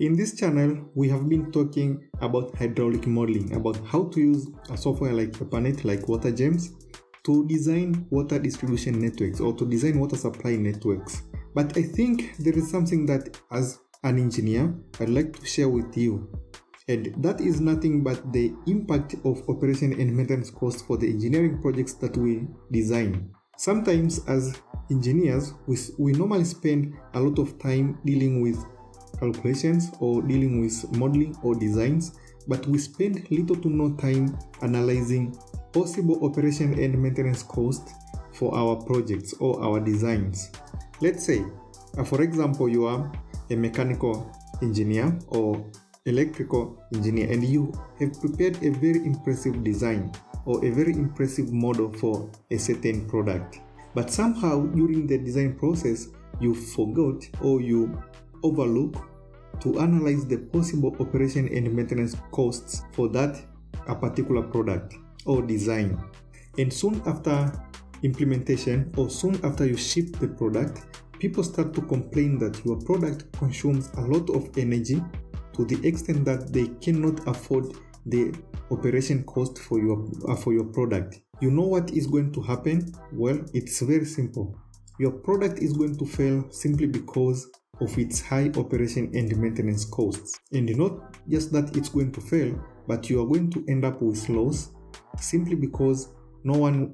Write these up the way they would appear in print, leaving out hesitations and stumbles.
in this channel, we have been talking about hydraulic modeling, about how to use a software like EPANET, like WaterGEMS, to design water distribution networks or to design water supply networks. But I think there is something that as an engineer, I'd like to share with you. And that is nothing but the impact of operation and maintenance costs for the engineering projects that we design. Sometimes as engineers, we normally spend a lot of time dealing with calculations or dealing with modeling or designs, but we spend little to no time analyzing possible operation and maintenance costs for our projects or our designs. Let's say, for example, you are a mechanical engineer or electrical engineer and you have prepared a very impressive design or a very impressive model for a certain product. But somehow during the design process, you forgot or you overlook to analyze the possible operation and maintenance costs for that a particular product or design. And soon after implementation or soon after you ship the product, people start to complain that your product consumes a lot of energy to the extent that they cannot afford the operation cost for your product. You know what is going to happen? Well, it's very simple. Your product is going to fail simply because of its high operation and maintenance costs. And not just that it's going to fail, but you are going to end up with loss simply because no one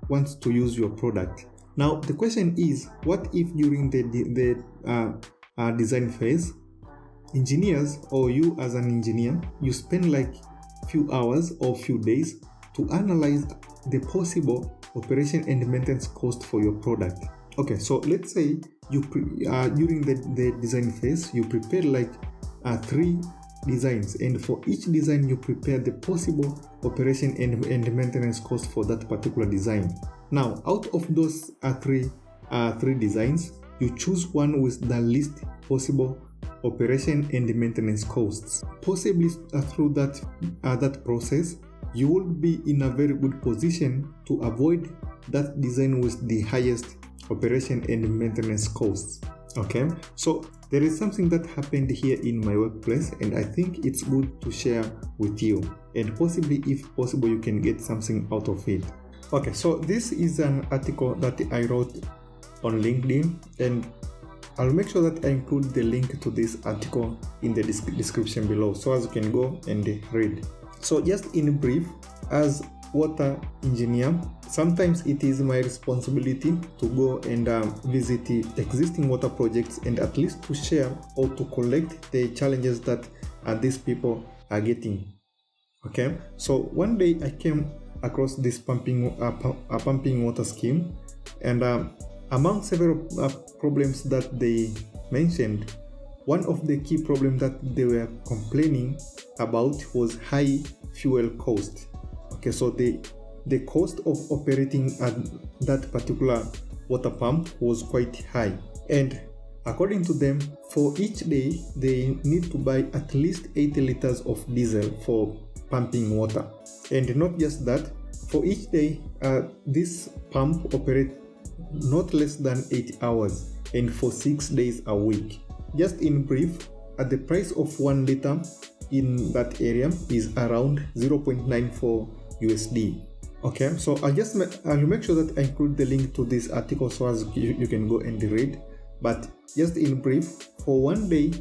wants to use your product. Now, the question is, what if during the design phase, engineers or you as an engineer, you spend like few hours or few days to analyze the possible operation and maintenance cost for your product? Okay, so let's say you during the design phase, you prepare like 3 designs, and for each design you prepare the possible operation and maintenance cost for that particular design. Now, out of those 3 designs, you choose one with the least possible operation and maintenance costs. Possibly through that process, you will be in a very good position to avoid that design with the highest operation and maintenance costs. Okay, so there is something that happened here in my workplace, and I think it's good to share with you, and possibly, if possible, you can get something out of it. Okay, so this is an article that I wrote on LinkedIn, and I'll make sure that I include the link to this article in the description below, so as you can go and read. So just in brief, as water engineer, sometimes it is my responsibility to go and visit the existing water projects and at least to share or to collect the challenges that these people are getting. Okay, so one day I came across this pumping water scheme, and among several problems that they mentioned, one of the key problems that they were complaining about was high fuel cost. Okay, so the cost of operating that particular water pump was quite high, and according to them, for each day they need to buy at least 80 liters of diesel for pumping water. And not just that, for each day this pump operates not less than 8 hours and for 6 days a week. Just in brief, at the price of 1 liter in that area is around 0.94 USD. Okay, so I'll make sure that I include the link to this article so as you can go and read. But just in brief, for one day,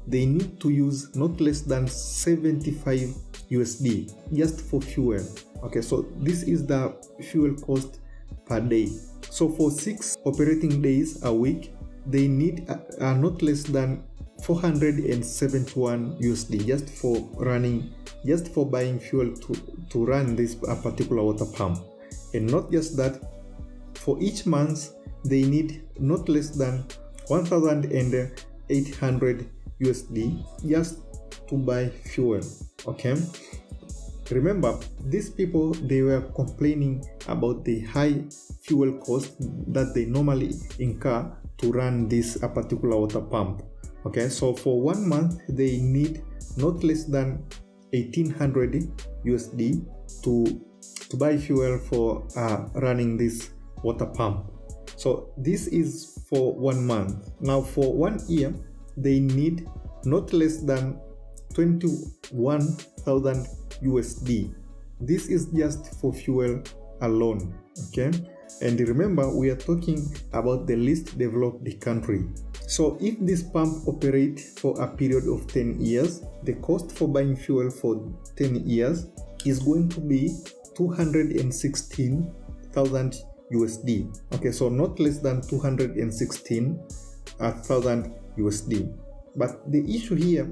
they need to use not less than 75 USD just for fuel. Okay, so this is the fuel cost per day. So for 6 operating days a week, they need not less than 471 USD just for buying fuel to run this particular water pump. And not just that, for each month they need not less than 1,800 USD just to buy fuel. Okay, remember, these people, they were complaining about the high fuel cost that they normally incur to run this particular water pump. Okay, so for 1 month they need not less than 1,800 USD to buy fuel for running this water pump. So this is for 1 month. Now for 1 year they need not less than 21,000 USD. This is just for fuel alone, okay? And remember, we are talking about the least developed country. So if this pump operates for a period of 10 years, the cost for buying fuel for 10 years is going to be 216,000 USD. Okay, so not less than 216,000 USD. But the issue here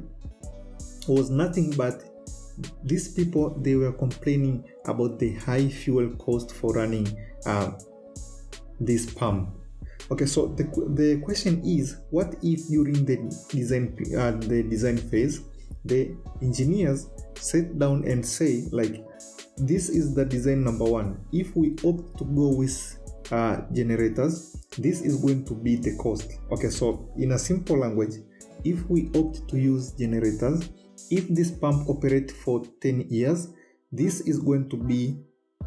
was nothing but these people, they were complaining about the high fuel cost for running this pump. Okay, so the question is, what if during the design phase, the engineers sit down and say, like, this is the design number one. If we opt to go with generators, this is going to be the cost. Okay, so in a simple language, if we opt to use generators, if this pump operates for 10 years, this is going to be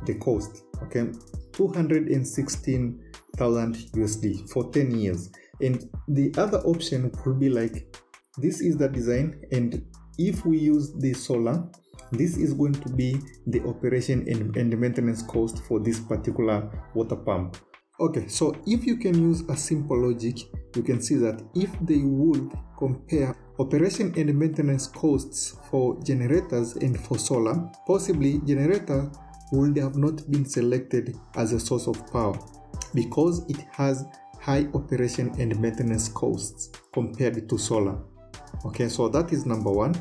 the cost. Okay, 216,000 USD for 10 years. And the other option could be like, this is the design, and if we use the solar, this is going to be the operation and the maintenance cost for this particular water pump. Okay, so if you can use a simple logic, you can see that if they would compare operation and maintenance costs for generators and for solar, possibly generator would have not been selected as a source of power because it has high operation and maintenance costs compared to solar. Okay, so that is number one.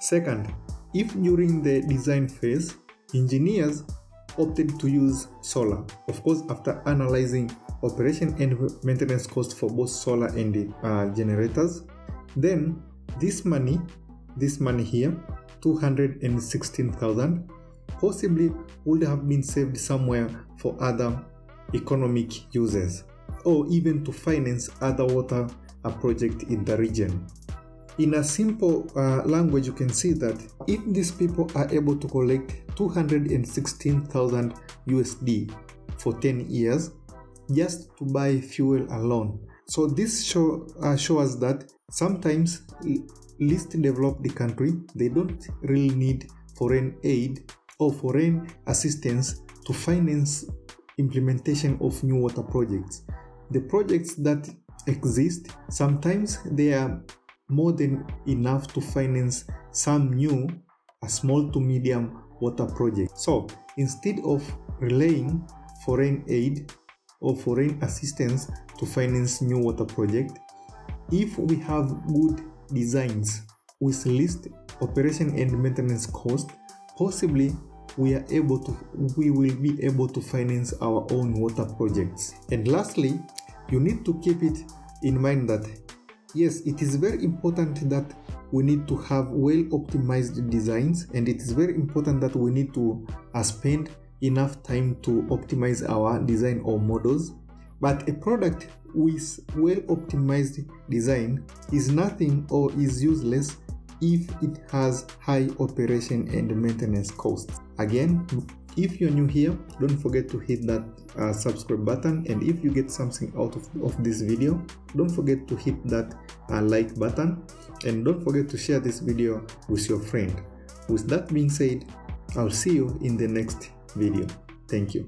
Second, if during the design phase, engineers opted to use solar, of course, after analyzing operation and maintenance costs for both solar and generators, then this money here, 216,000, possibly would have been saved somewhere for other economic uses, or even to finance other water projects in the region. In a simple language, you can see that if these people are able to collect 216,000 USD for 10 years just to buy fuel alone. So this shows that sometimes least developed country, they don't really need foreign aid or foreign assistance to finance implementation of new water projects. The projects that exist, sometimes they are more than enough to finance some new, a small to medium water project. So instead of relying foreign aid or foreign assistance to finance new water project, if we have good designs with least operation and maintenance cost, possibly we will be able to finance our own water projects. And lastly, you need to keep it in mind that yes, it is very important that we need to have well optimized designs, and it is very important that we need to spend enough time to optimize our design or models. But a product with well optimized design is nothing or is useless if it has high operation and maintenance costs. Again, if you're new here, don't forget to hit that subscribe button, and if you get something out of this video, don't forget to hit that like button, and don't forget to share this video with your friend. With that being said, I'll see you in the next video. Thank you.